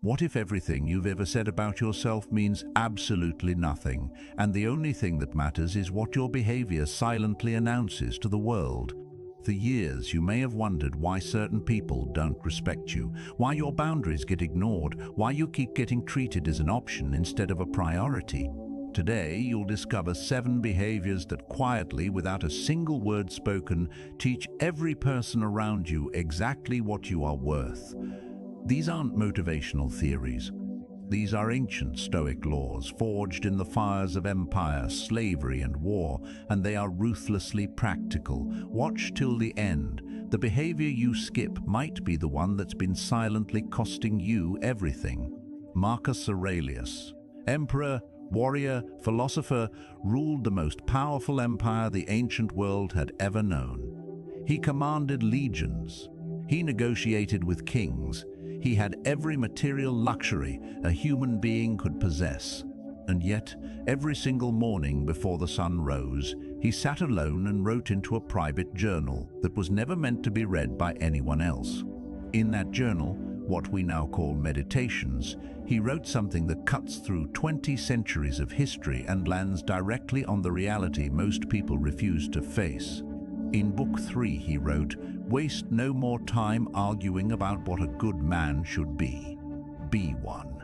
What if everything you've ever said about yourself means absolutely nothing, and the only thing that matters is what your behavior silently announces to the world? For years, you may have wondered why certain people don't respect you, why your boundaries get ignored, why you keep getting treated as an option instead of a priority. Today, you'll discover 7 behaviors that quietly, without a single word spoken, teach every person around you exactly what you are worth. These aren't motivational theories. These are ancient Stoic laws, forged in the fires of empire, slavery, and war, and they are ruthlessly practical. Watch till the end. The behavior you skip might be the one that's been silently costing you everything. Marcus Aurelius, emperor, warrior, philosopher, ruled the most powerful empire the ancient world had ever known. He commanded legions. He negotiated with kings. He had every material luxury a human being could possess. And yet, every single morning before the sun rose, he sat alone and wrote into a private journal that was never meant to be read by anyone else. In that journal, what we now call meditations, he wrote something that cuts through 20 centuries of history and lands directly on the reality most people refuse to face. In Book 3 he wrote, "Waste no more time arguing about what a good man should be. Be one."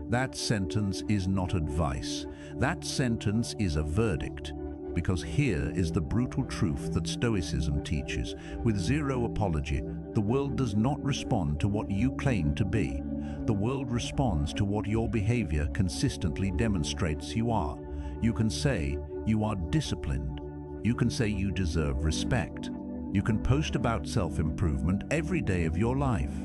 That sentence is not advice. That sentence is a verdict. Because here is the brutal truth that Stoicism teaches. With zero apology, the world does not respond to what you claim to be. The world responds to what your behavior consistently demonstrates you are. You can say you are disciplined. You can say you deserve respect. You can post about self-improvement every day of your life.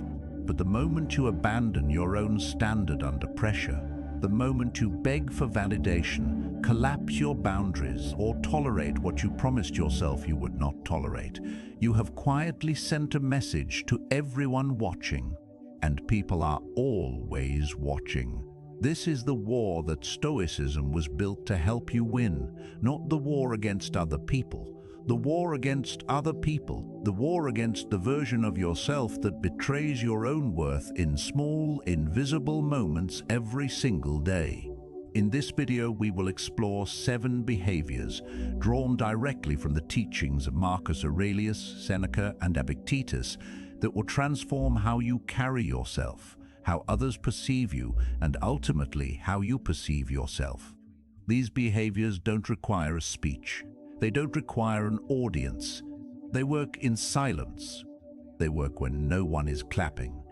But the moment you abandon your own standard under pressure, the moment you beg for validation, collapse your boundaries, or tolerate what you promised yourself you would not tolerate, you have quietly sent a message to everyone watching. And people are always watching. This is the war that Stoicism was built to help you win, not the war against other people. The war against other people, the war against the version of yourself that betrays your own worth in small, invisible moments every single day. In this video, we will explore 7 behaviors drawn directly from the teachings of Marcus Aurelius, Seneca, and Epictetus that will transform how you carry yourself, how others perceive you, and ultimately how you perceive yourself. These behaviors don't require a speech. They don't require an audience. They work in silence. They work when no one is clapping.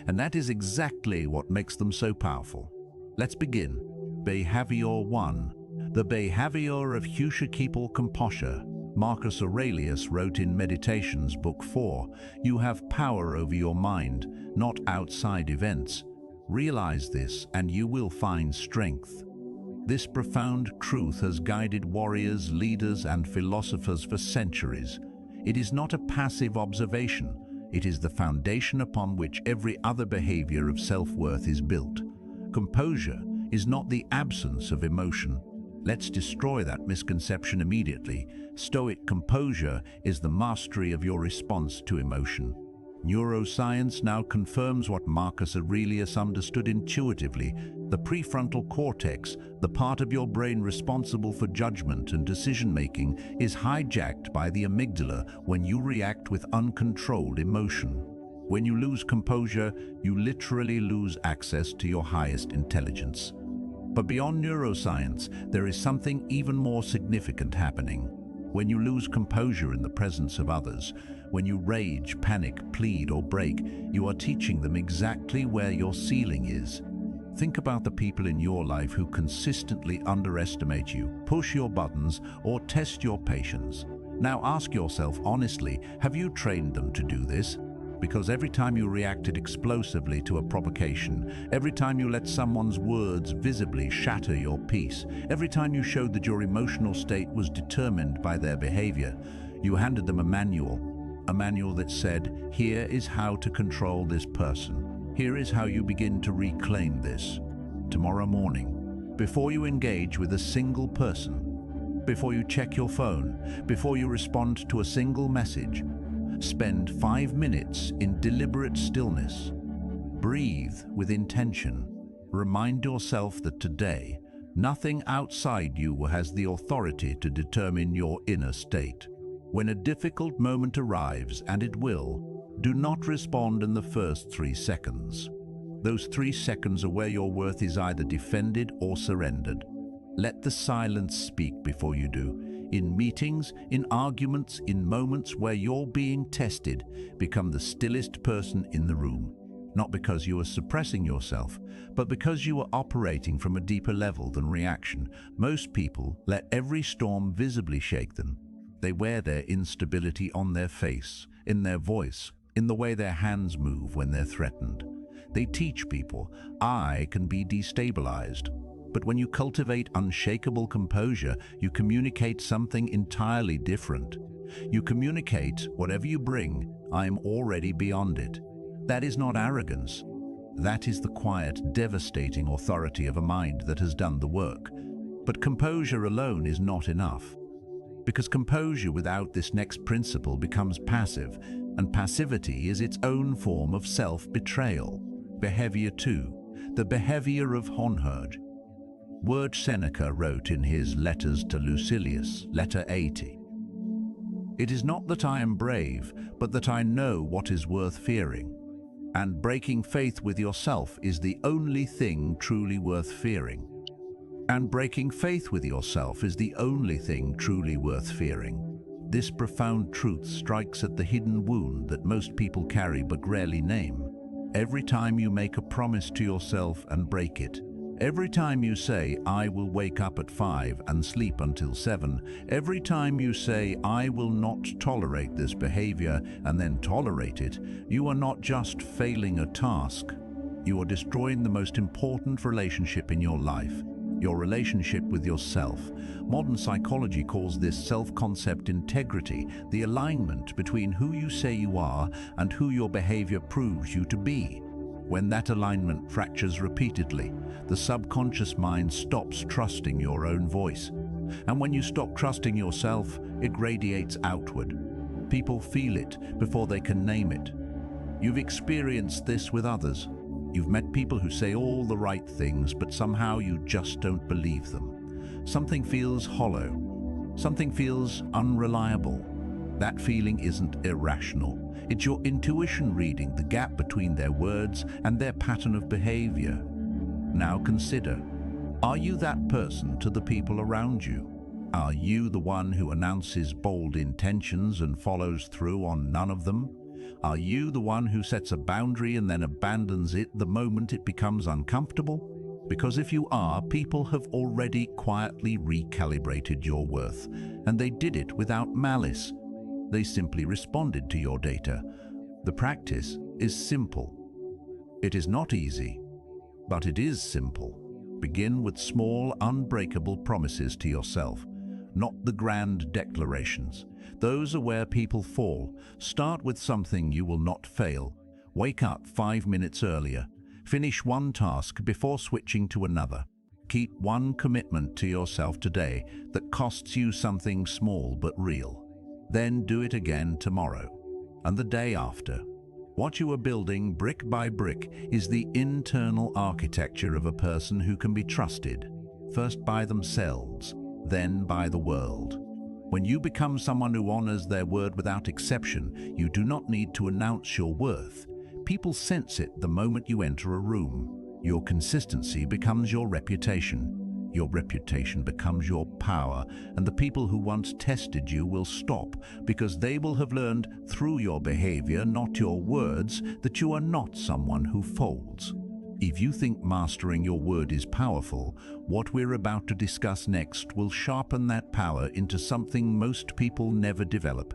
And that is exactly what makes them so powerful. Let's begin. Behavior 1. The behavior of Heuschikipal composure. Marcus Aurelius wrote in Meditations, Book 4, "You have power over your mind, not outside events. Realize this and you will find strength." This profound truth has guided warriors, leaders, and philosophers for centuries. It is not a passive observation. It is the foundation upon which every other behavior of self-worth is built. Composure is not the absence of emotion. Let's destroy that misconception immediately. Stoic composure is the mastery of your response to emotion. Neuroscience now confirms what Marcus Aurelius understood intuitively. The prefrontal cortex, the part of your brain responsible for judgment and decision-making, is hijacked by the amygdala when you react with uncontrolled emotion. When you lose composure, you literally lose access to your highest intelligence. But beyond neuroscience, there is something even more significant happening. When you lose composure in the presence of others, when you rage, panic, plead, or break, you are teaching them exactly where your ceiling is. Think about the people in your life who consistently underestimate you, push your buttons, or test your patience. Now ask yourself honestly, have you trained them to do this? Because every time you reacted explosively to a provocation, every time you let someone's words visibly shatter your peace, every time you showed that your emotional state was determined by their behavior, you handed them a manual that said, "Here is how to control this person. Here is how you begin to reclaim this." Tomorrow morning, before you engage with a single person, before you check your phone, before you respond to a single message, spend 5 minutes in deliberate stillness. Breathe with intention. Remind yourself that today, nothing outside you has the authority to determine your inner state. When a difficult moment arrives, and it will, do not respond in the first 3 seconds. Those 3 seconds are where your worth is either defended or surrendered. Let the silence speak before you do. In meetings, in arguments, in moments where you're being tested, become the stillest person in the room. Not because you are suppressing yourself, but because you are operating from a deeper level than reaction. Most people let every storm visibly shake them. They wear their instability on their face, in their voice, in the way their hands move when they're threatened. They teach people, I can be destabilized. But when you cultivate unshakable composure, you communicate something entirely different. You communicate, whatever you bring, I am already beyond it. That is not arrogance. That is the quiet, devastating authority of a mind that has done the work. But composure alone is not enough. Because composure without this next principle becomes passive, and passivity is its own form of self-betrayal. Behavior 2, the behavior of honhurge. Word Seneca wrote in his Letters to Lucilius, letter 80. It is not that I am brave, but that I know what is worth fearing. And breaking faith with yourself is the only thing truly worth fearing. And breaking faith with yourself is the only thing truly worth fearing. This profound truth strikes at the hidden wound that most people carry but rarely name. Every time you make a promise to yourself and break it, every time you say, I will wake up at 5 and sleep until 7, every time you say, I will not tolerate this behavior and then tolerate it, you are not just failing a task. You are destroying the most important relationship in your life, your relationship with yourself. Modern psychology calls this self-concept integrity, the alignment between who you say you are and who your behavior proves you to be. When that alignment fractures repeatedly, the subconscious mind stops trusting your own voice. And when you stop trusting yourself, it radiates outward. People feel it before they can name it. You've experienced this with others. You've met people who say all the right things, but somehow you just don't believe them. Something feels hollow. Something feels unreliable. That feeling isn't irrational. It's your intuition reading the gap between their words and their pattern of behavior. Now consider, are you that person to the people around you? Are you the one who announces bold intentions and follows through on none of them? Are you the one who sets a boundary and then abandons it the moment it becomes uncomfortable? Because if you are, people have already quietly recalibrated your worth, and they did it without malice. They simply responded to your data. The practice is simple. It is not easy, but it is simple. Begin with small, unbreakable promises to yourself, not the grand declarations. Those are where people fall. Start with something you will not fail. Wake up 5 minutes earlier. Finish one task before switching to another. Keep one commitment to yourself today that costs you something small but real. Then do it again tomorrow and the day after. What you are building brick by brick is the internal architecture of a person who can be trusted, first by themselves, then by the world. When you become someone who honors their word without exception, you do not need to announce your worth. People sense it the moment you enter a room. Your consistency becomes your reputation. Your reputation becomes your power, and the people who once tested you will stop because they will have learned through your behavior, not your words, that you are not someone who folds. If you think mastering your word is powerful, what we're about to discuss next will sharpen that power into something most people never develop.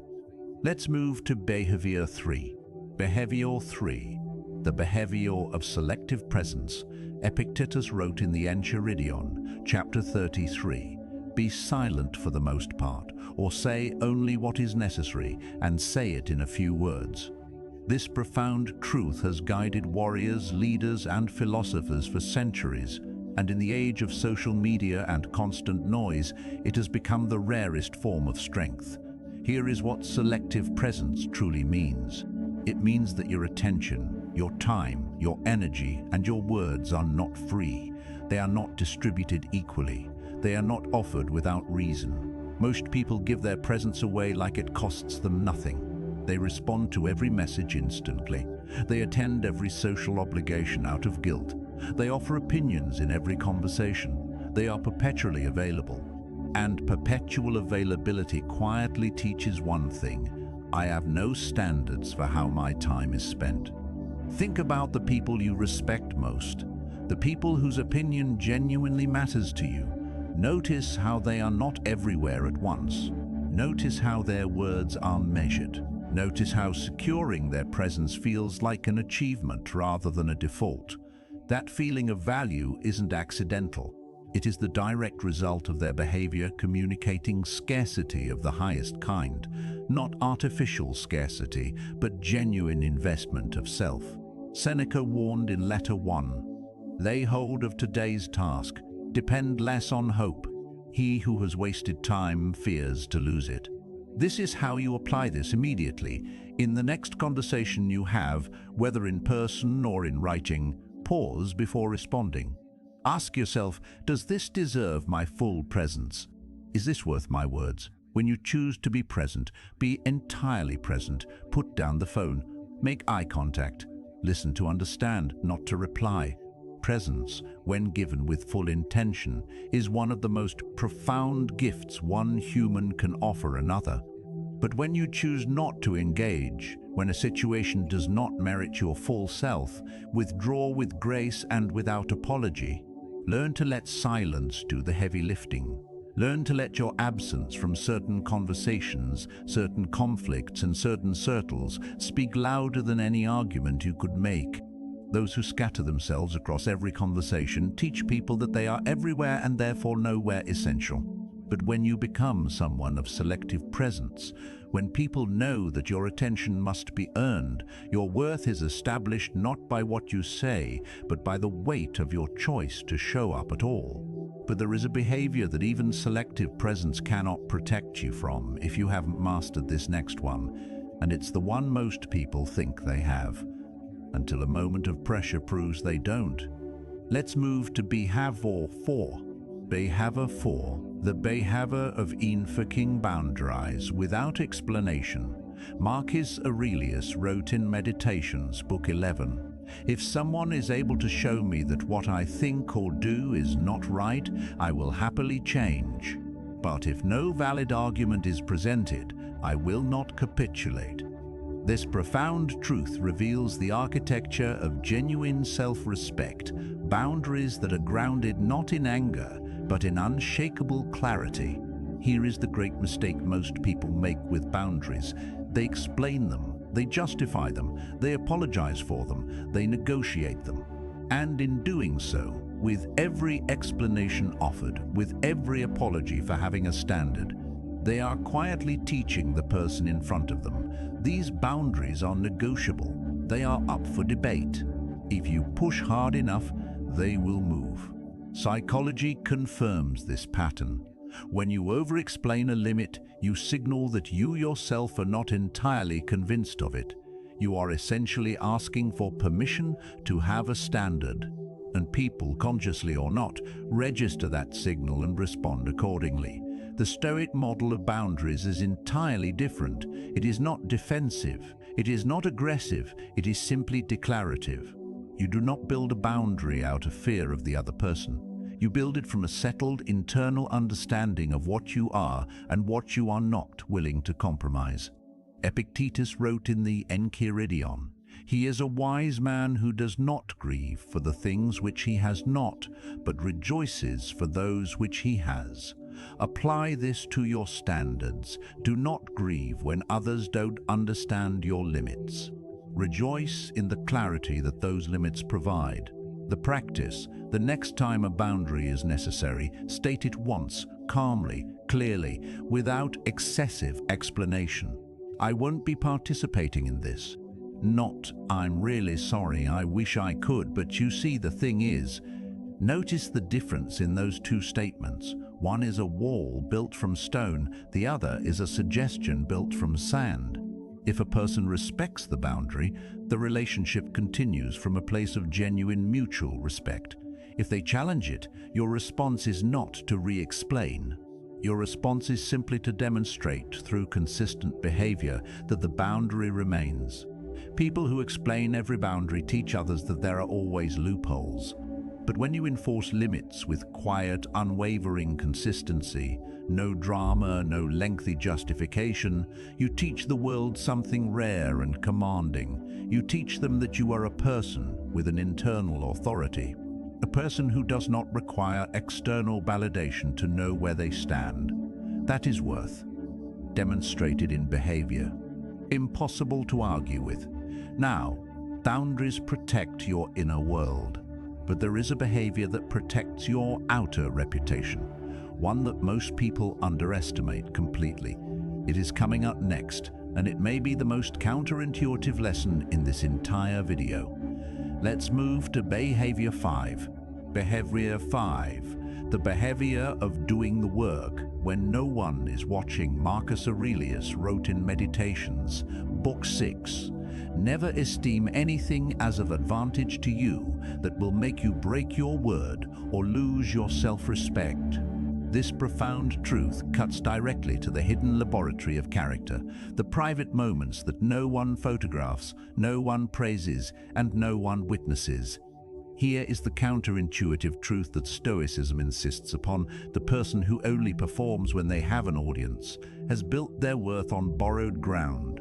Let's move to behavior 3. Behavior 3, the behavior of selective presence. Epictetus wrote in the Enchiridion, chapter 33, "Be silent for the most part, or say only what is necessary, and say it in a few words." This profound truth has guided warriors, leaders, and philosophers for centuries, and in the age of social media and constant noise, it has become the rarest form of strength. Here is what selective presence truly means. It means that your attention, Your time, your energy, and your words are not free. They are not distributed equally. They are not offered without reason. Most people give their presence away like it costs them nothing. They respond to every message instantly. They attend every social obligation out of guilt. They offer opinions in every conversation. They are perpetually available. And perpetual availability quietly teaches one thing: I have no standards for how my time is spent. Think about the people you respect most, the people whose opinion genuinely matters to you. Notice how they are not everywhere at once. Notice how their words are measured. Notice how securing their presence feels like an achievement rather than a default. That feeling of value isn't accidental. It is the direct result of their behavior communicating scarcity of the highest kind, not artificial scarcity, but genuine investment of self. Seneca warned in Letter 1, "Lay hold of today's task, depend less on hope. He who has wasted time fears to lose it." This is how you apply this immediately. In the next conversation you have, whether in person or in writing, pause before responding. Ask yourself, does this deserve my full presence? Is this worth my words? When you choose to be present, be entirely present. Put down the phone. Make eye contact. Listen to understand, not to reply. Presence, when given with full intention, is one of the most profound gifts one human can offer another. But when you choose not to engage, when a situation does not merit your full self, withdraw with grace and without apology. Learn to let silence do the heavy lifting. Learn to let your absence from certain conversations, certain conflicts, and certain circles speak louder than any argument you could make. Those who scatter themselves across every conversation teach people that they are everywhere and therefore nowhere essential. But when you become someone of selective presence, when people know that your attention must be earned, your worth is established not by what you say, but by the weight of your choice to show up at all. But there is a behavior that even selective presence cannot protect you from if you haven't mastered this next one, and it's the one most people think they have, until a moment of pressure proves they don't. Let's move to behavior 4. Behavior 4. The behavior of invoking boundaries without explanation. Marcus Aurelius wrote in Meditations, Book 11, "If someone is able to show me that what I think or do is not right, I will happily change. But if no valid argument is presented, I will not capitulate." This profound truth reveals the architecture of genuine self-respect, boundaries that are grounded not in anger, but in unshakable clarity. Here is the great mistake most people make with boundaries. They explain them, they justify them, they apologize for them, they negotiate them. And in doing so, with every explanation offered, with every apology for having a standard, they are quietly teaching the person in front of them. These boundaries are negotiable. They are up for debate. If you push hard enough, they will move. Psychology confirms this pattern. When you over-explain a limit, you signal that you yourself are not entirely convinced of it. You are essentially asking for permission to have a standard, and people, consciously or not, register that signal and respond accordingly. The Stoic model of boundaries is entirely different. It is not defensive, it is not aggressive, it is simply declarative. You do not build a boundary out of fear of the other person. You build it from a settled internal understanding of what you are and what you are not willing to compromise. Epictetus wrote in the Enchiridion, "He is a wise man who does not grieve for the things which he has not, but rejoices for those which he has." Apply this to your standards. Do not grieve when others don't understand your limits. Rejoice in the clarity that those limits provide. The practice: the next time a boundary is necessary, state it once, calmly, clearly, without excessive explanation. "I won't be participating in this." Not, "I'm really sorry, I wish I could, but you see the thing is." Notice the difference in those two statements. One is a wall built from stone, the other is a suggestion built from sand. If a person respects the boundary, The relationship continues from a place of genuine mutual respect. If they challenge it, your response is not to re-explain. Your response is simply to demonstrate through consistent behavior that the boundary remains. People who explain every boundary teach others that there are always loopholes. But when you enforce limits with quiet, unwavering consistency, no drama, no lengthy justification, you teach the world something rare and commanding. You teach them that you are a person with an internal authority, a person who does not require external validation to know where they stand. That is worth, demonstrated in behavior. Impossible to argue with. Now, boundaries protect your inner world. But there is a behavior that protects your outer reputation, one that most people underestimate completely. It is coming up next, and it may be the most counterintuitive lesson in this entire video. Let's move to behavior 5. Behavior 5. The behavior of doing the work when no one is watching. Marcus Aurelius wrote in Meditations, Book 6, "Never esteem anything as of advantage to you that will make you break your word or lose your self-respect." This profound truth cuts directly to the hidden laboratory of character, the private moments that no one photographs, no one praises, and no one witnesses. Here is the counterintuitive truth that Stoicism insists upon. The person who only performs when they have an audience has built their worth on borrowed ground.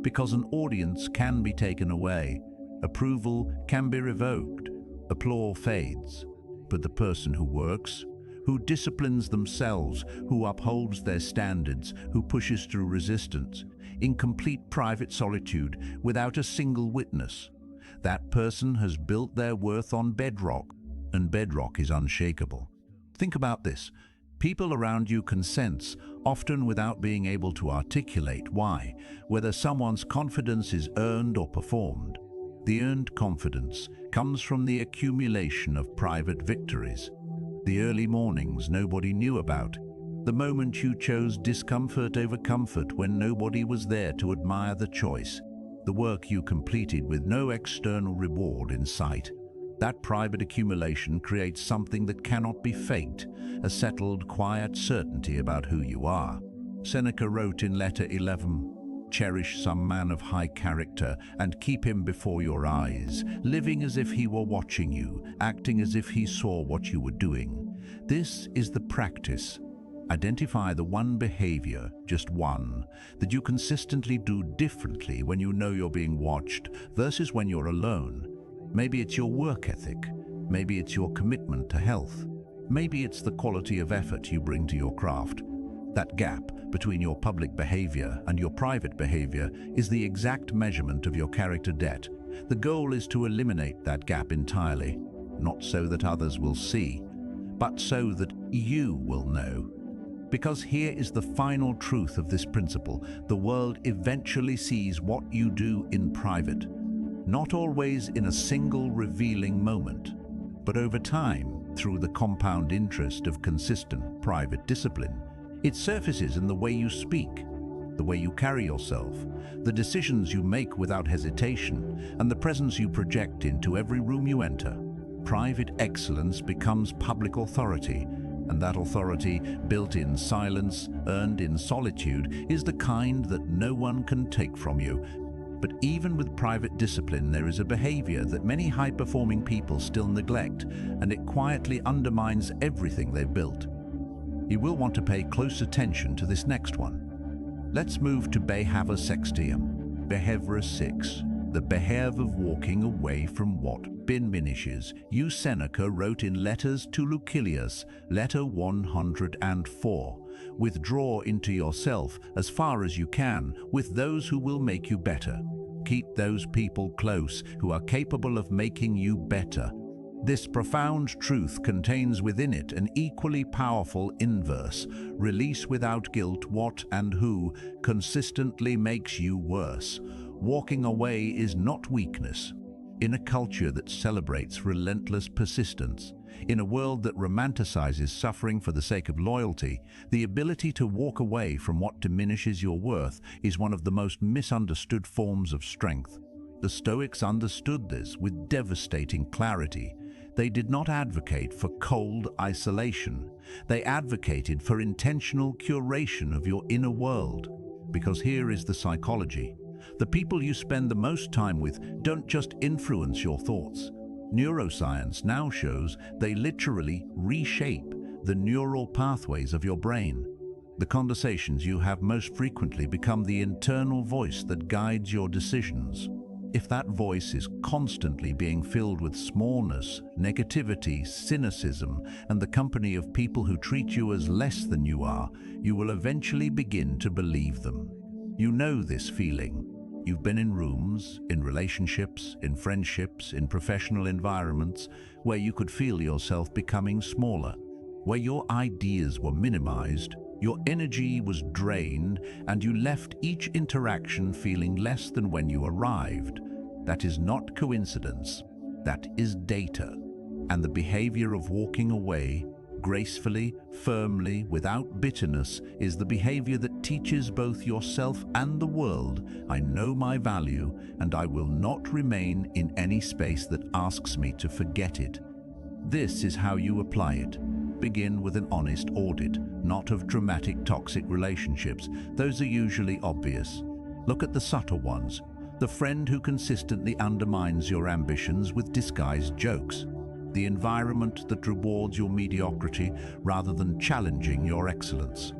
Because an audience can be taken away, approval can be revoked, applause fades. But the person who works, who disciplines themselves, who upholds their standards, who pushes through resistance, in complete private solitude, without a single witness, that person has built their worth on bedrock, and bedrock is unshakable. Think about this. People around you can sense, often without being able to articulate why, whether someone's confidence is earned or performed. The earned confidence comes from the accumulation of private victories. The early mornings nobody knew about. The moment you chose discomfort over comfort when nobody was there to admire the choice. The work you completed with no external reward in sight. That private accumulation creates something that cannot be faked, a settled, quiet certainty about who you are. Seneca wrote in Letter 11, "Cherish some man of high character and keep him before your eyes, living as if he were watching you, acting as if he saw what you were doing." This is the practice. Identify the one behavior, just one, that you consistently do differently when you know you're being watched versus when you're alone. Maybe it's your work ethic. Maybe it's your commitment to health. Maybe it's the quality of effort you bring to your craft. That gap between your public behavior and your private behavior is the exact measurement of your character debt. The goal is to eliminate that gap entirely, not so that others will see, but so that you will know. Because here is the final truth of this principle: the world eventually sees what you do in private. Not always in a single revealing moment, but over time, through the compound interest of consistent private discipline. It surfaces in the way you speak, the way you carry yourself, the decisions you make without hesitation, and the presence you project into every room you enter. Private excellence becomes public authority, and that authority, built in silence, earned in solitude, is the kind that no one can take from you. But even with private discipline, there is a behavior that many high-performing people still neglect, and it quietly undermines everything they've built. You will want to pay close attention to this next one. Let's move to behavior 6. Behavior 6. The behavior of walking away from what diminishes you. Seneca wrote in Letters to Lucilius, Letter 104, "Withdraw into yourself as far as you can with those who will make you better. Keep those people close who are capable of making you better." This profound truth contains within it an equally powerful inverse: release without guilt what and who consistently makes you worse. Walking away is not weakness. In a culture that celebrates relentless persistence, in a world that romanticizes suffering for the sake of loyalty, the ability to walk away from what diminishes your worth is one of the most misunderstood forms of strength. The Stoics understood this with devastating clarity. They did not advocate for cold isolation. They advocated for intentional curation of your inner world. Because here is the psychology. The people you spend the most time with don't just influence your thoughts. Neuroscience now shows they literally reshape the neural pathways of your brain. The conversations you have most frequently become the internal voice that guides your decisions. If that voice is constantly being filled with smallness, negativity, cynicism, and the company of people who treat you as less than you are, you will eventually begin to believe them. You know this feeling. You've been in rooms, in relationships, in friendships, in professional environments where you could feel yourself becoming smaller, where your ideas were minimized, your energy was drained, and you left each interaction feeling less than when you arrived. That is not coincidence. That is data. And the behavior of walking away, gracefully, firmly, without bitterness, is the behavior that teaches both yourself and the world, I know my value, and I will not remain in any space that asks me to forget it. This is how you apply it. Begin with an honest audit, not of dramatic toxic relationships. Those are usually obvious. Look at the subtle ones. The friend who consistently undermines your ambitions with disguised jokes. The environment that rewards your mediocrity rather than challenging your excellence.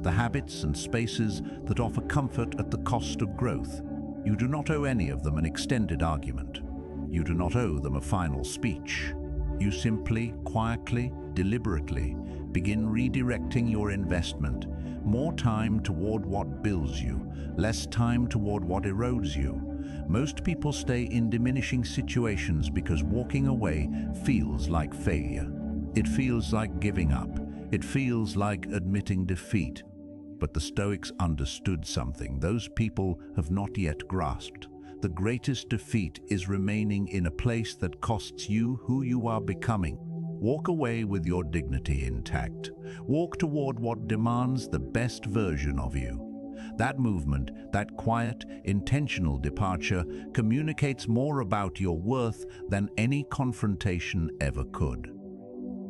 The habits and spaces that offer comfort at the cost of growth. You do not owe any of them an extended argument. You do not owe them a final speech. You simply, quietly, deliberately begin redirecting your investment. More time toward what builds you, less time toward what erodes you. Most people stay in diminishing situations because walking away feels like failure. It feels like giving up. It feels like admitting defeat. But the Stoics understood something those people have not yet grasped. The greatest defeat is remaining in a place that costs you who you are becoming. Walk away with your dignity intact. Walk toward what demands the best version of you. That movement, that quiet, intentional departure, communicates more about your worth than any confrontation ever could.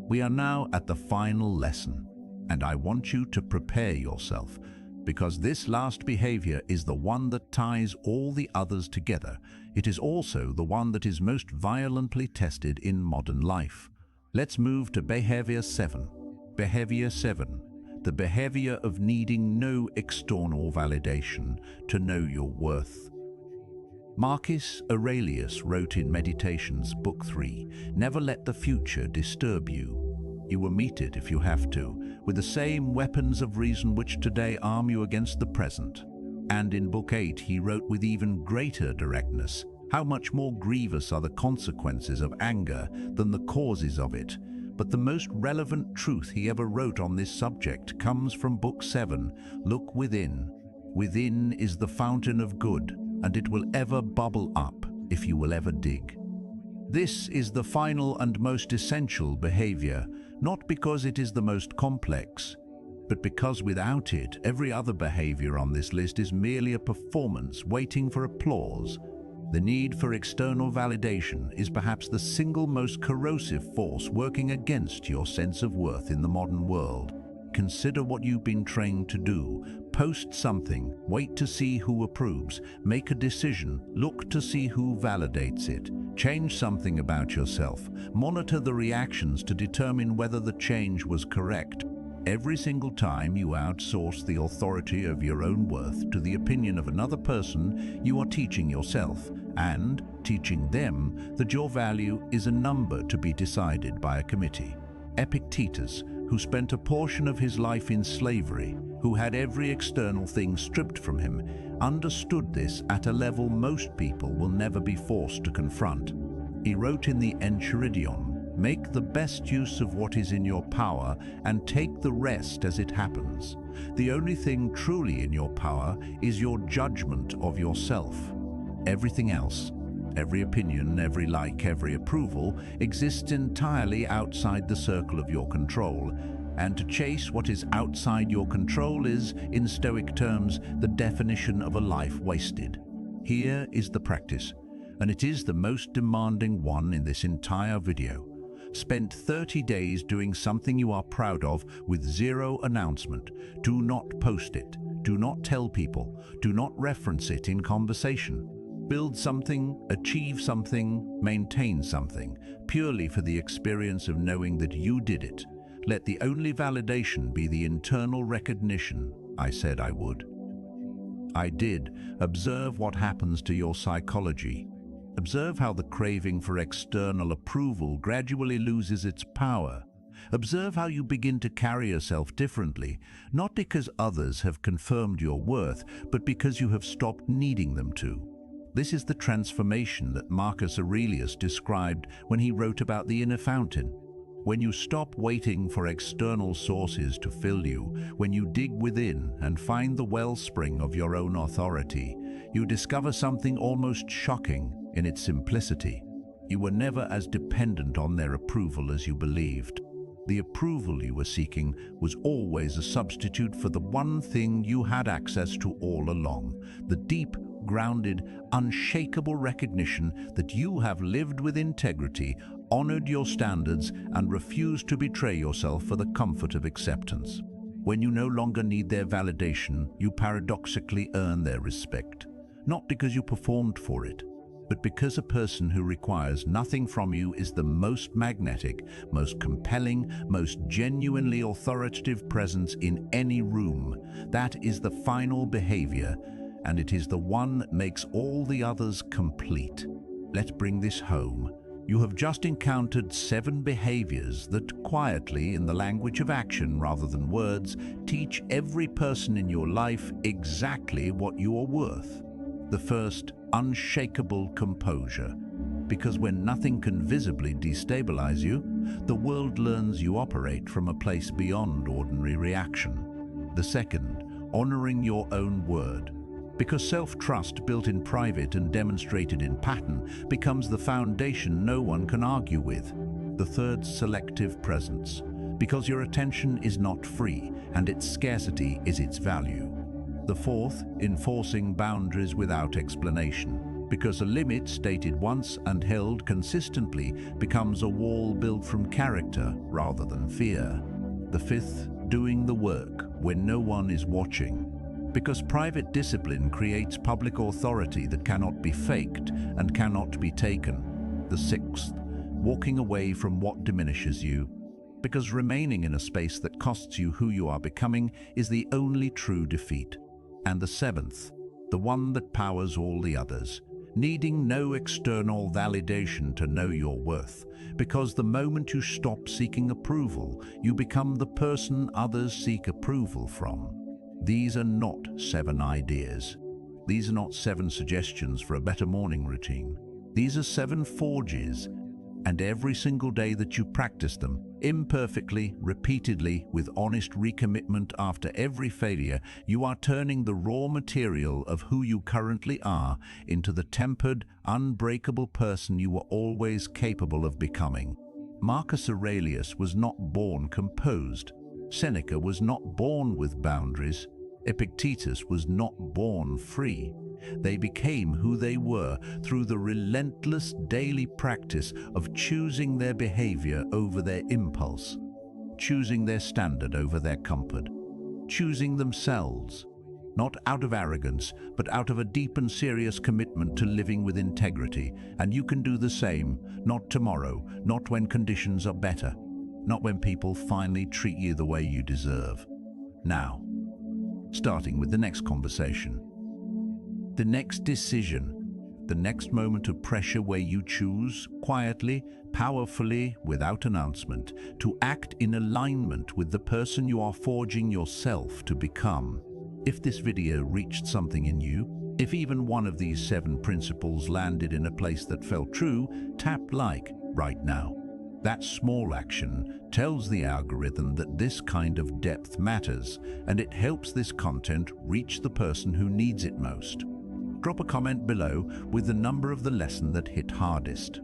We are now at the final lesson, and I want you to prepare yourself, because this last behavior is the one that ties all the others together. It is also the one that is most violently tested in modern life. Let's move to behavior 7. Behavior 7. The behavior of needing no external validation to know your worth. Marcus Aurelius wrote in Meditations, Book 3, "Never let the future disturb you. You will meet it if you have to, with the same weapons of reason which today arm you against the present." And in Book 8 he wrote with even greater directness, "How much more grievous are the consequences of anger than the causes of it." But the most relevant truth he ever wrote on this subject comes from Book 7, "Look within. Within is the fountain of good, and it will ever bubble up if you will ever dig." This is the final and most essential behavior, not because it is the most complex, but because without it, every other behavior on this list is merely a performance waiting for applause. The need for external validation is perhaps the single most corrosive force working against your sense of worth in the modern world. Consider what you've been trained to do. Post something, wait to see who approves, make a decision, look to see who validates it. Change something about yourself, monitor the reactions to determine whether the change was correct. Every single time you outsource the authority of your own worth to the opinion of another person, you are teaching yourself and teaching them that your value is a number to be decided by a committee. Epictetus, who spent a portion of his life in slavery, who had every external thing stripped from him, understood this at a level most people will never be forced to confront. He wrote in the Enchiridion, "Make the best use of what is in your power and take the rest as it happens. The only thing truly in your power is your judgment of yourself. Everything else, every opinion, every like, every approval, exists entirely outside the circle of your control, and to chase what is outside your control is, in Stoic terms, the definition of a life wasted." Here is the practice. and it is the most demanding one in this entire video. Spend 30 days doing something you are proud of with zero announcement. Do not post it. Do not tell people. Do not reference it in conversation. Build something, achieve something, maintain something, purely for the experience of knowing that you did it. Let the only validation be the internal recognition. I said I would. I did. Observe what happens to your psychology. Observe how the craving for external approval gradually loses its power. Observe how you begin to carry yourself differently, not because others have confirmed your worth, but because you have stopped needing them to. This is the transformation that Marcus Aurelius described when he wrote about the inner fountain. When you stop waiting for external sources to fill you, when you dig within and find the wellspring of your own authority, you discover something almost shocking in its simplicity. You were never as dependent on their approval as you believed. The approval you were seeking was always a substitute for the one thing you had access to all along, the deep, grounded, unshakable recognition that you have lived with integrity, honored your standards, and refused to betray yourself for the comfort of acceptance. When you no longer need their validation, you paradoxically earn their respect, not because you performed for it, but because a person who requires nothing from you is the most magnetic, most compelling, most genuinely authoritative presence in any room. That is the final behavior, and it is the one that makes all the others complete. Let's bring this home. You have just encountered 7 behaviors that quietly, in the language of action rather than words, teach every person in your life exactly what you are worth. The first, unshakable composure. Because when nothing can visibly destabilize you, the world learns you operate from a place beyond ordinary reaction. The second, honoring your own word. Because self-trust built in private and demonstrated in pattern becomes the foundation no one can argue with. The third, selective presence. Because your attention is not free and its scarcity is its value. The fourth, enforcing boundaries without explanation. Because a limit stated once and held consistently becomes a wall built from character rather than fear. The fifth, doing the work when no one is watching. Because private discipline creates public authority that cannot be faked and cannot be taken. The sixth, walking away from what diminishes you. Because remaining in a space that costs you who you are becoming is the only true defeat. And the seventh, the one that powers all the others, needing no external validation to know your worth. Because the moment you stop seeking approval, you become the person others seek approval from. These are not 7 ideas. These are not 7 suggestions for a better morning routine. These are 7 forges, and every single day that you practice them, imperfectly, repeatedly, with honest recommitment after every failure, you are turning the raw material of who you currently are into the tempered, unbreakable person you were always capable of becoming. Marcus Aurelius was not born composed. Seneca was not born with boundaries. Epictetus was not born free. They became who they were through the relentless daily practice of choosing their behavior over their impulse, choosing their standard over their comfort, choosing themselves, not out of arrogance, but out of a deep and serious commitment to living with integrity. And you can do the same, not tomorrow, not when conditions are better, not when people finally treat you the way you deserve. Now, starting with the next conversation. The next decision, the next moment of pressure where you choose, quietly, powerfully, without announcement, to act in alignment with the person you are forging yourself to become. If this video reached something in you, if even one of these 7 principles landed in a place that felt true, tap like right now. That small action tells the algorithm that this kind of depth matters, and it helps this content reach the person who needs it most. Drop a comment below with the number of the lesson that hit hardest.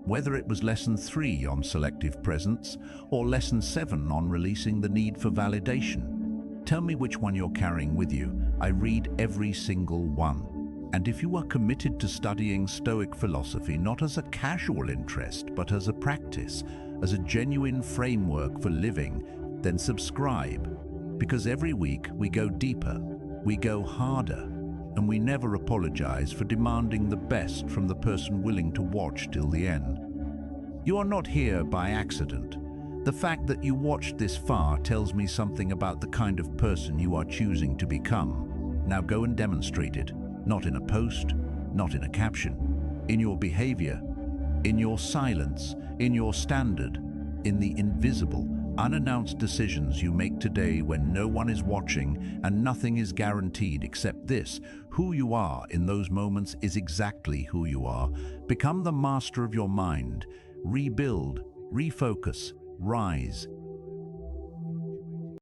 Whether it was lesson 3 on selective presence or lesson 7 on releasing the need for validation. Tell me which one you're carrying with you. I read every single one. And if you are committed to studying Stoic philosophy not as a casual interest, but as a practice, as a genuine framework for living, then subscribe. Because every week we go deeper, we go harder, and we never apologize for demanding the best from the person willing to watch till the end. You are not here by accident. The fact that you watched this far tells me something about the kind of person you are choosing to become. Now go and demonstrate it, not in a post, not in a caption, in your behavior, in your silence, in your standard, in the invisible, unannounced decisions you make today when no one is watching and nothing is guaranteed except this: who you are in those moments is exactly who you are. Become the master of your mind. Rebuild, refocus, rise,